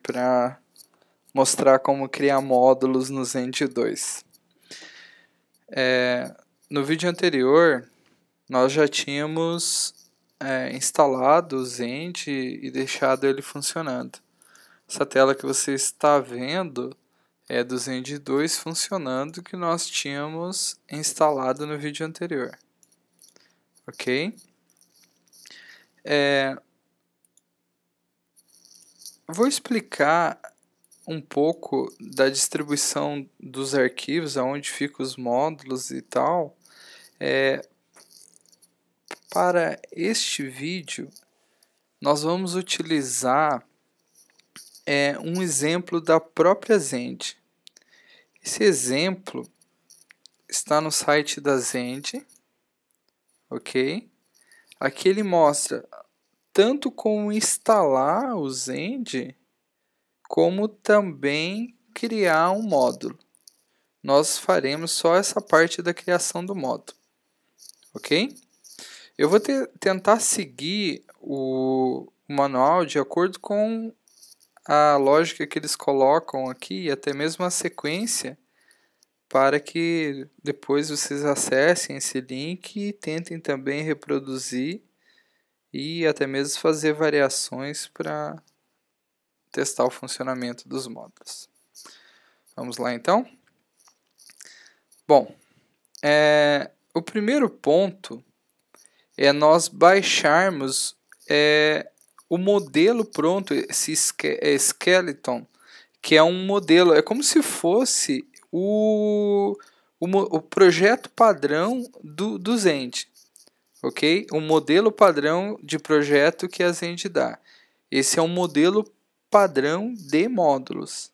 para mostrar como criar módulos no Zend 2. No vídeo anterior, nós já tínhamos instalado o Zend e deixado ele funcionando. Essa tela que você está vendo é do Zend 2 funcionando, que nós tínhamos instalado no vídeo anterior. Ok? Vou explicar um pouco da distribuição dos arquivos, aonde ficam os módulos e tal. Para este vídeo, nós vamos utilizar um exemplo da própria Zend. Esse exemplo está no site da Zend, ok? Aqui ele mostra tanto como instalar o Zend, como também criar um módulo. Nós faremos só essa parte da criação do módulo, ok? Eu vou tentar seguir o manual de acordo com a lógica que eles colocam aqui, e até mesmo a sequência, para que depois vocês acessem esse link e tentem também reproduzir e até mesmo fazer variações para testar o funcionamento dos módulos. Vamos lá então? Bom, o primeiro ponto é nós baixarmos o modelo pronto, esse skeleton, que é um modelo, é como se fosse o projeto padrão do Zend, ok? O modelo padrão de projeto que a Zend dá. Esse é um modelo padrão de módulos.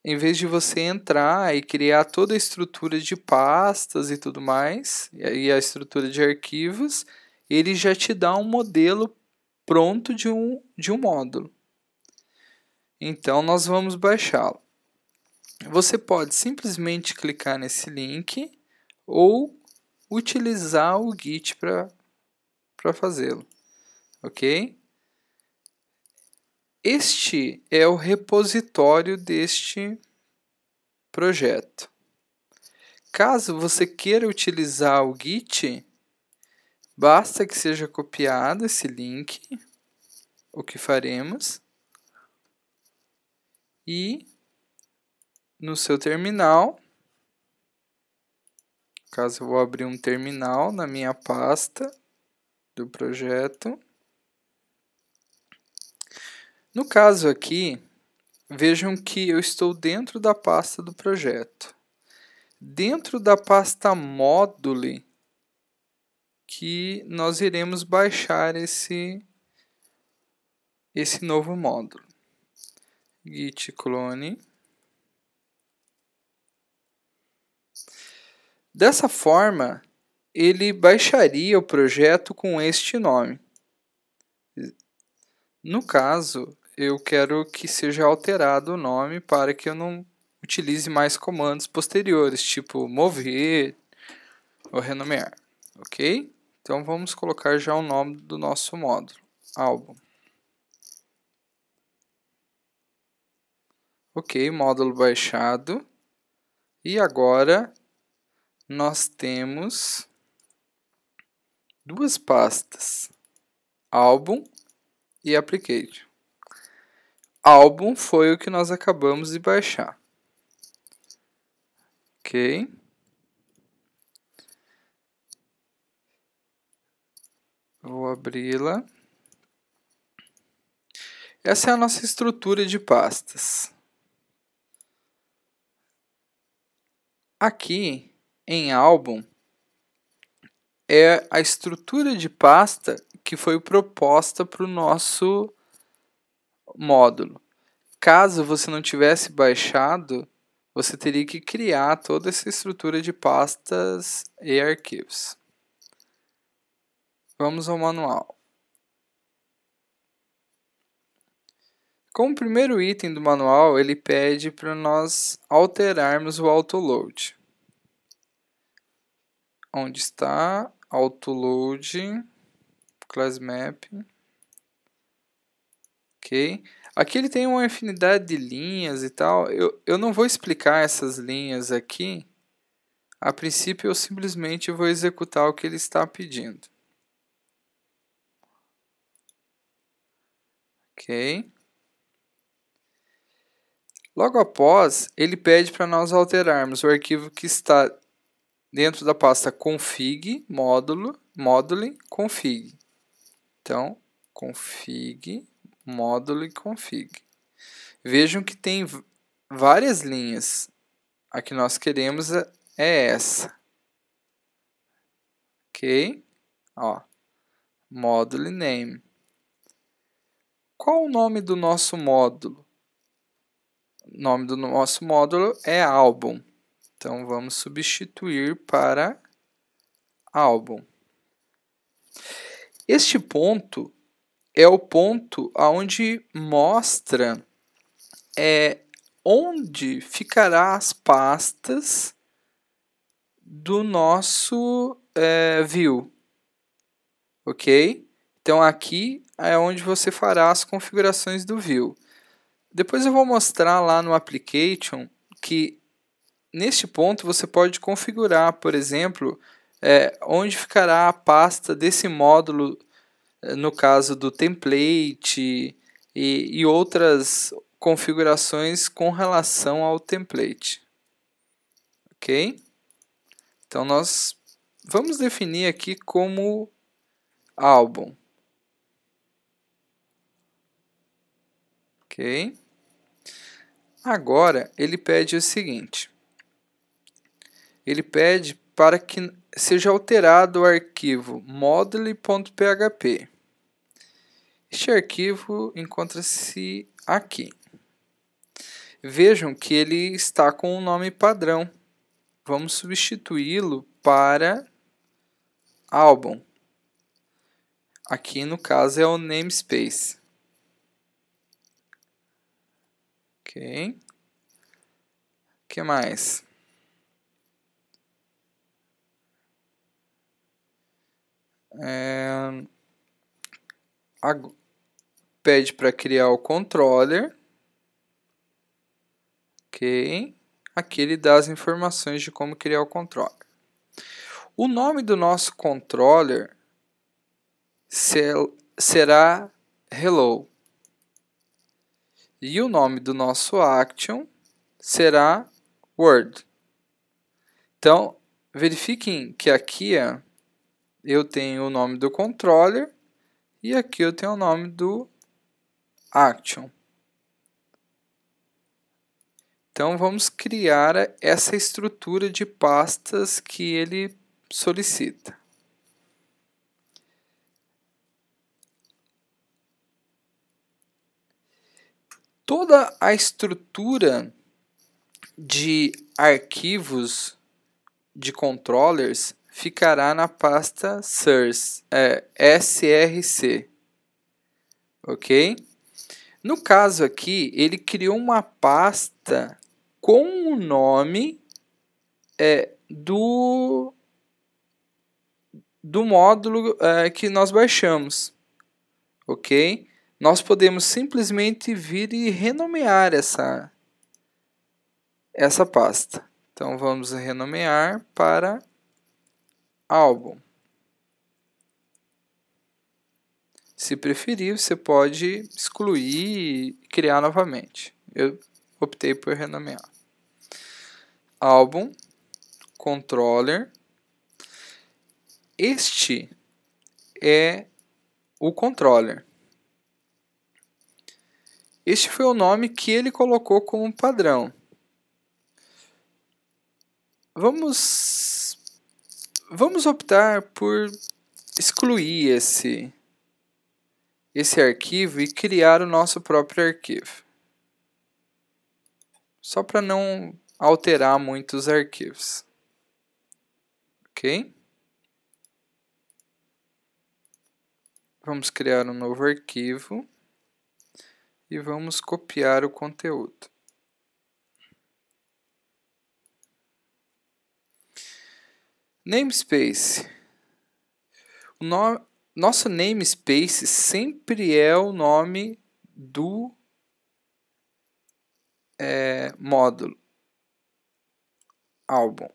Em vez de você entrar e criar toda a estrutura de pastas e tudo mais, e a estrutura de arquivos, ele já te dá um modelo pronto de um módulo. Então, nós vamos baixá-lo. Você pode simplesmente clicar nesse link ou utilizar o Git para fazê-lo, ok? Este é o repositório deste projeto. Caso você queira utilizar o Git, basta que seja copiado esse link, o que faremos, e no seu terminal, caso eu vou abrir um terminal na minha pasta do projeto. No caso aqui, vejam que eu estou dentro da pasta do projeto. Dentro da pasta Module, que nós iremos baixar esse novo módulo. Git clone. Dessa forma, ele baixaria o projeto com este nome. No caso, eu quero que seja alterado o nome para que eu não utilize mais comandos posteriores, tipo mover ou renomear, ok? Então vamos colocar já o nome do nosso módulo, álbum. Ok, módulo baixado. E agora nós temos duas pastas, álbum e application. Álbum foi o que nós acabamos de baixar. Ok. Vou abri-la. Essa é a nossa estrutura de pastas. Aqui, em álbum, é a estrutura de pasta que foi proposta para o nosso módulo. Caso você não tivesse baixado, você teria que criar toda essa estrutura de pastas e arquivos. Vamos ao manual. Como primeiro item do manual, ele pede para nós alterarmos o autoload. Onde está? Autoload, class map. Ok. Aqui ele tem uma infinidade de linhas e tal. Eu não vou explicar essas linhas aqui. A princípio, eu simplesmente vou executar o que ele está pedindo. Ok. Logo após, ele pede para nós alterarmos o arquivo que está dentro da pasta config, module, config. Então, config, module, config. Vejam que tem várias linhas. A que nós queremos é essa. Ok? Ó, module name. Qual o nome do nosso módulo? O nome do nosso módulo é álbum. Então, vamos substituir para álbum. Este ponto é o ponto onde mostra onde ficará as pastas do nosso view. Ok? Então, aqui é onde você fará as configurações do view. Depois eu vou mostrar lá no application que neste ponto você pode configurar, por exemplo, onde ficará a pasta desse módulo, no caso do template e outras configurações com relação ao template. Ok? Então nós vamos definir aqui como álbum. Ok? Agora ele pede o seguinte. Ele pede para que seja alterado o arquivo module.php. Este arquivo encontra-se aqui. Vejam que ele está com um nome padrão. Vamos substituí-lo para álbum. Aqui no caso é o namespace. Ok. O que mais? Pede para criar o controller. Ok. Aqui ele dá as informações de como criar o controller. O nome do nosso controller será hello. E o nome do nosso action será word. Então, verifiquem que aqui eu tenho o nome do controller e aqui eu tenho o nome do action. Então, vamos criar essa estrutura de pastas que ele solicita. Toda a estrutura de arquivos de controllers ficará na pasta src. Ok? No caso aqui, ele criou uma pasta com o nome do módulo que nós baixamos. Ok? Nós podemos simplesmente vir e renomear essa pasta. Então, vamos renomear para álbum. Se preferir, você pode excluir e criar novamente. Eu optei por renomear. Álbum, controller. Este é o controller. Este foi o nome que ele colocou como padrão. Vamos optar por excluir esse arquivo e criar o nosso próprio arquivo. Só para não alterar muitos arquivos. Ok? Vamos criar um novo arquivo e vamos copiar o conteúdo. Namespace. Nosso namespace sempre é o nome do módulo, álbum.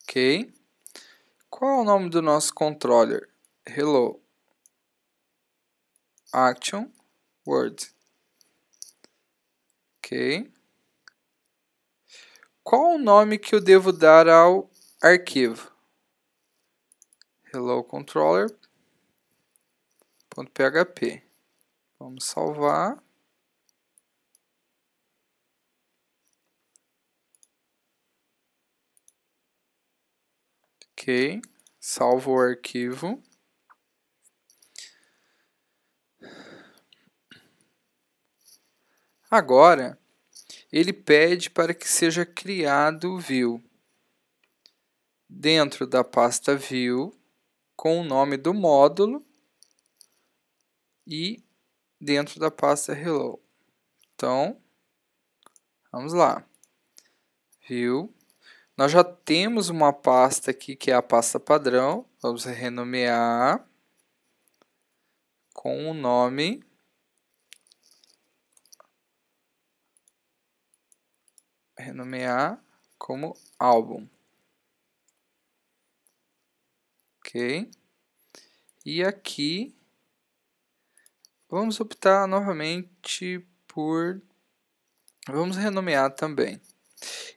Ok? Qual é o nome do nosso controller? Hello, action, word. Ok? Qual o nome que eu devo dar ao arquivo? Hello controller.php. Vamos salvar. Ok, salvo o arquivo. Agora, ele pede para que seja criado o view dentro da pasta view com o nome do módulo e dentro da pasta hello. Então, vamos lá. View. Nós já temos uma pasta aqui que é a pasta padrão. Vamos renomear com o nome como álbum. Ok? E aqui vamos optar novamente por... Vamos renomear também.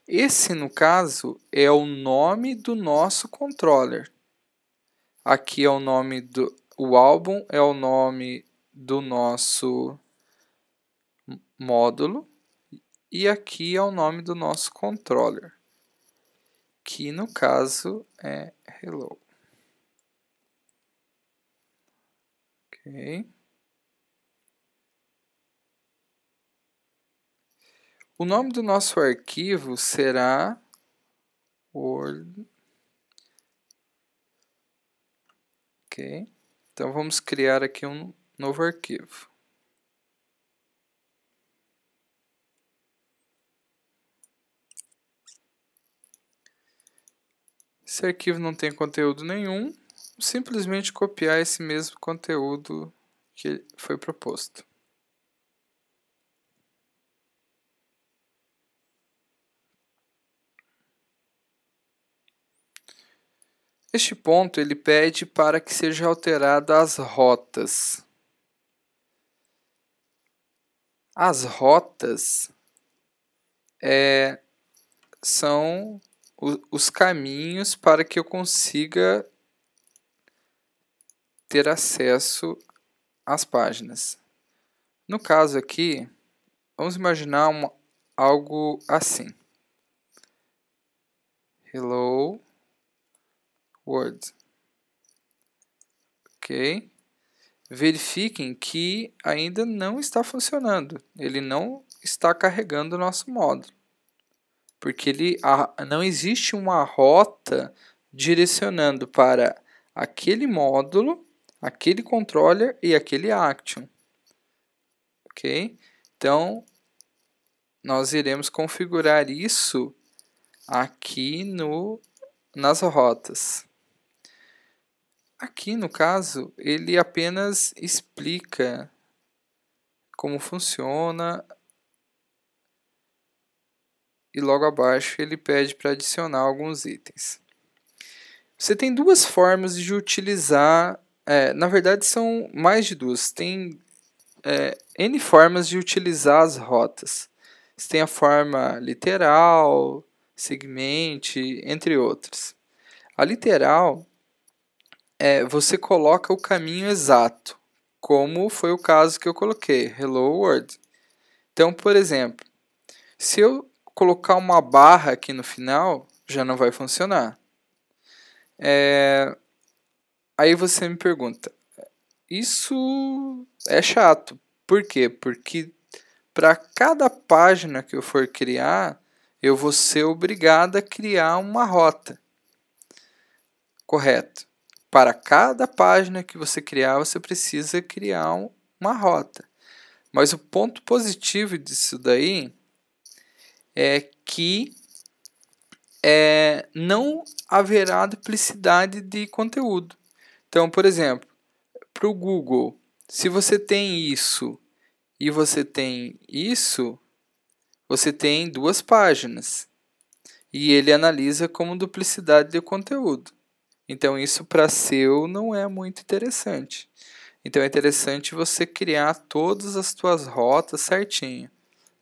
Esse, no caso, é o nome do nosso controller. Aqui é o nome do... O álbum é o nome do nosso módulo. E aqui é o nome do nosso controller, que no caso é hello. Ok. O nome do nosso arquivo será Word. Ok. Então vamos criar aqui um novo arquivo. Esse arquivo não tem conteúdo nenhum, simplesmente copiar esse mesmo conteúdo que foi proposto. Este ponto ele pede para que seja alterada as rotas. As rotas são os caminhos para que eu consiga ter acesso às páginas. No caso aqui, vamos imaginar algo assim. Hello World. Ok. Verifiquem que ainda não está funcionando. Ele não está carregando o nosso módulo. Porque não existe uma rota direcionando para aquele módulo, aquele controller e aquele action. Ok? Então, nós iremos configurar isso aqui nas rotas. Aqui, no caso, ele apenas explica como funciona e logo abaixo ele pede para adicionar alguns itens. Você tem duas formas de utilizar, na verdade são mais de duas, tem N formas de utilizar as rotas. Você tem a forma literal, segmente, entre outras. A literal você coloca o caminho exato, como foi o caso que eu coloquei, Hello World. Então, por exemplo, se eu colocar uma barra aqui no final, já não vai funcionar. Aí você me pergunta, isso é chato. Por quê? Porque para cada página que eu for criar, eu vou ser obrigado a criar uma rota. Correto. Para cada página que você criar, você precisa criar uma rota. Mas o ponto positivo disso daí é que não haverá duplicidade de conteúdo. Então, por exemplo, para o Google, se você tem isso e você tem isso, você tem duas páginas. E ele analisa como duplicidade de conteúdo. Então, isso para SEO não é muito interessante. Então, é interessante você criar todas as suas rotas certinho.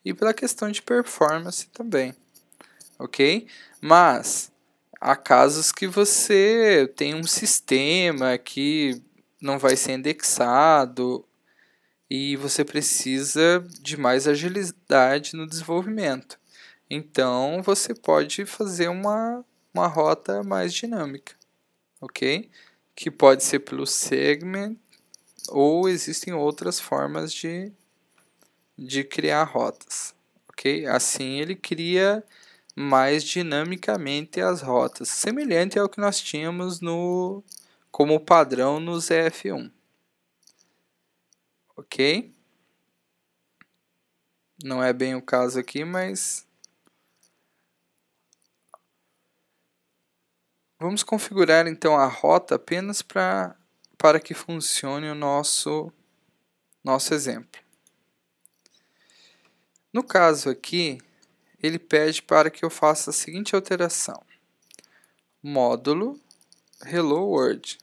E pela questão de performance também, ok? Mas, há casos que você tem um sistema que não vai ser indexado e você precisa de mais agilidade no desenvolvimento. Então, você pode fazer uma rota mais dinâmica, ok? Que pode ser pelo segment ou existem outras formas de criar rotas, ok? Assim, ele cria mais dinamicamente as rotas, semelhante ao que nós tínhamos como padrão no ZF1, ok? Não é bem o caso aqui, mas vamos configurar então a rota apenas para que funcione o nosso exemplo. No caso aqui, ele pede para que eu faça a seguinte alteração: módulo Hello World.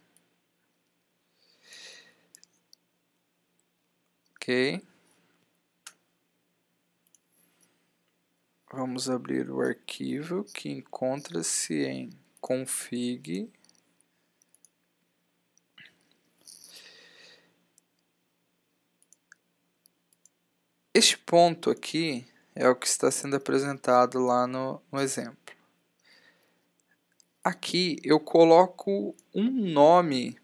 Ok. Vamos abrir o arquivo que encontra-se em config. Este ponto aqui é o que está sendo apresentado lá no exemplo. Aqui eu coloco um nome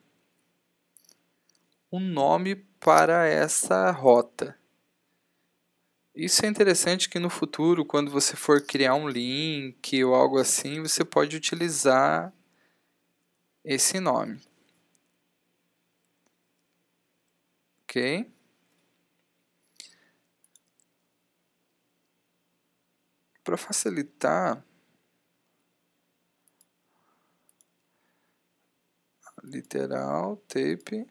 para essa rota. Isso é interessante que no futuro, quando você for criar um link ou algo assim, você pode utilizar esse nome. Ok? Para facilitar, literal, tape,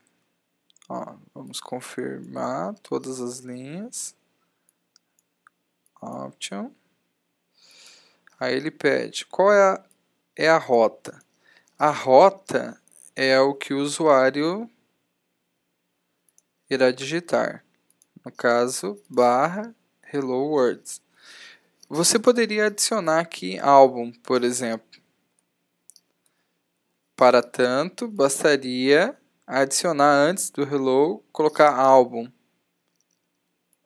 ó, vamos confirmar todas as linhas, option, aí ele pede, qual é a rota? A rota é o que o usuário irá digitar, no caso, barra hello words. Você poderia adicionar aqui álbum, por exemplo. Para tanto, bastaria adicionar antes do hello, colocar álbum.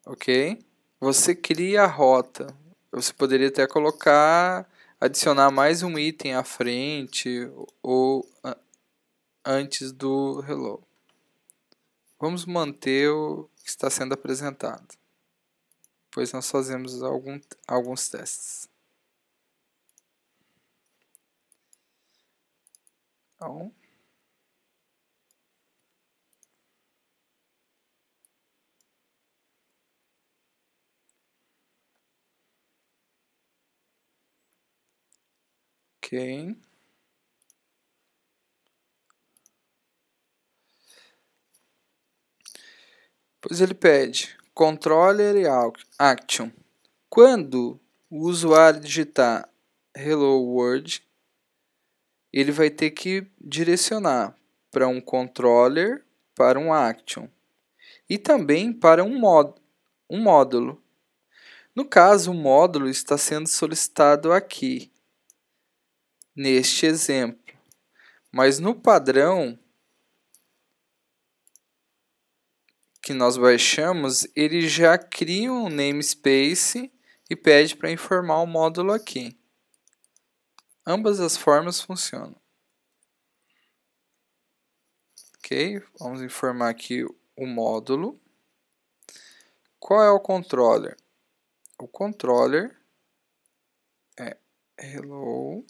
Ok? Você cria a rota. Você poderia até colocar, adicionar mais um item à frente ou antes do hello. Vamos manter o que está sendo apresentado. Depois nós fazemos alguns testes. Então, ok. Pois ele pede controller e action. Quando o usuário digitar hello world, ele vai ter que direcionar para um controller, para um action e também para um módulo. No caso, o módulo está sendo solicitado aqui, neste exemplo, mas no padrão que nós baixamos, ele já cria um namespace e pede para informar o módulo aqui. Ambas as formas funcionam. Ok, vamos informar aqui o módulo. Qual é o controller? O controller é hello.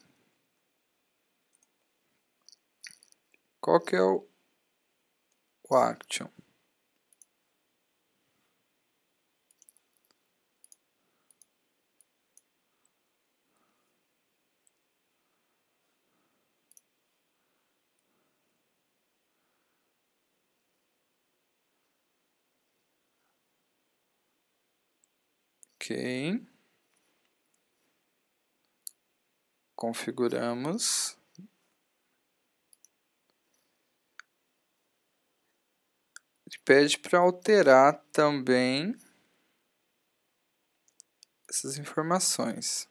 Qual que é o action? Ok. Configuramos. Ele pede para alterar também essas informações.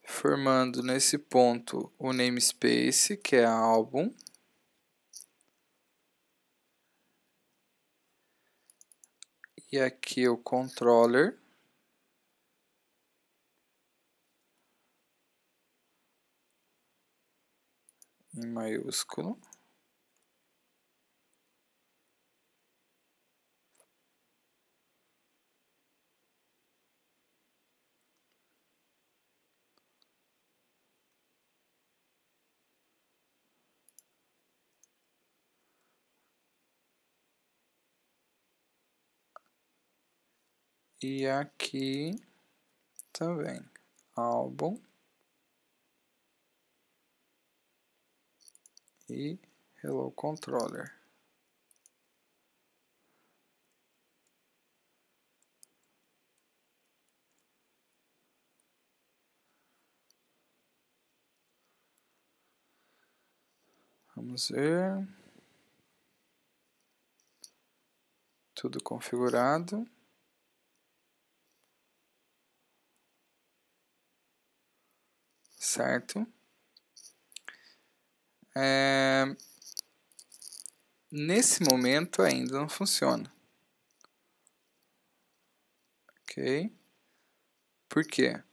Formando nesse ponto o namespace, que é álbum. E aqui o controller. Em maiúsculo. E aqui também, álbum e hello controller. Vamos ver. Tudo configurado. Certo? Nesse momento ainda não funciona. Ok? Por quê?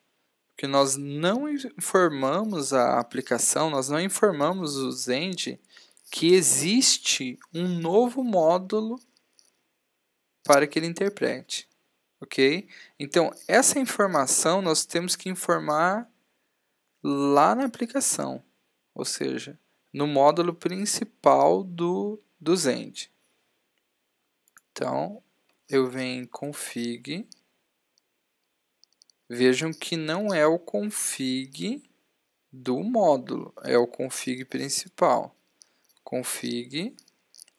Porque nós não informamos a aplicação, nós não informamos o Zend que existe um novo módulo para que ele interprete. Ok? Então, essa informação nós temos que informar lá na aplicação, ou seja, no módulo principal do Zend. Então, eu venho em config, vejam que não é o config do módulo, é o config principal. Config,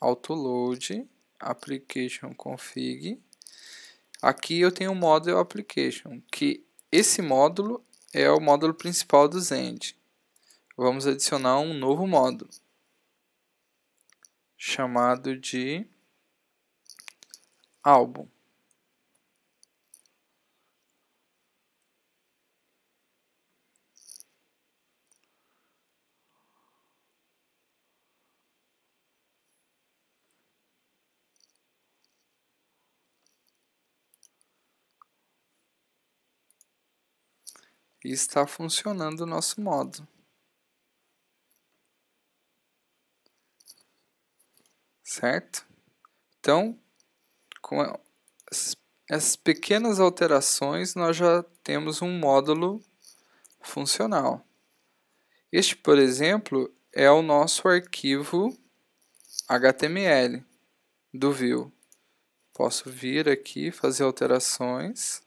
autoload, application config. Aqui eu tenho o módulo application, que esse módulo é o módulo principal do Zend. Vamos adicionar um novo módulo, chamado de álbum. E está funcionando o nosso módulo. Certo? Então, com essas pequenas alterações, nós já temos um módulo funcional. Este, por exemplo, é o nosso arquivo HTML do Vue. Posso vir aqui, fazer alterações.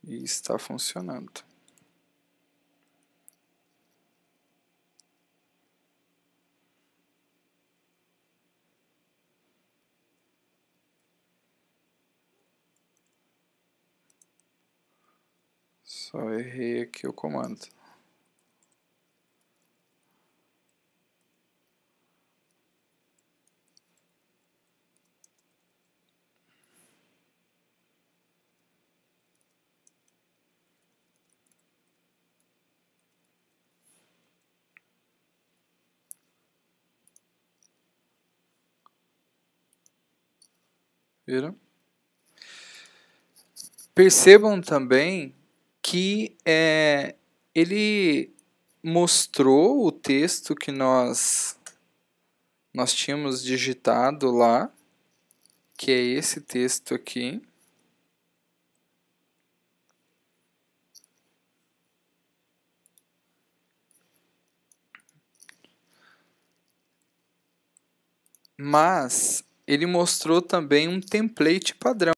E está funcionando. Só errei aqui o comando. Viram? Percebam também que ele mostrou o texto que nós tínhamos digitado lá, que é esse texto aqui. mas ele mostrou também um template padrão.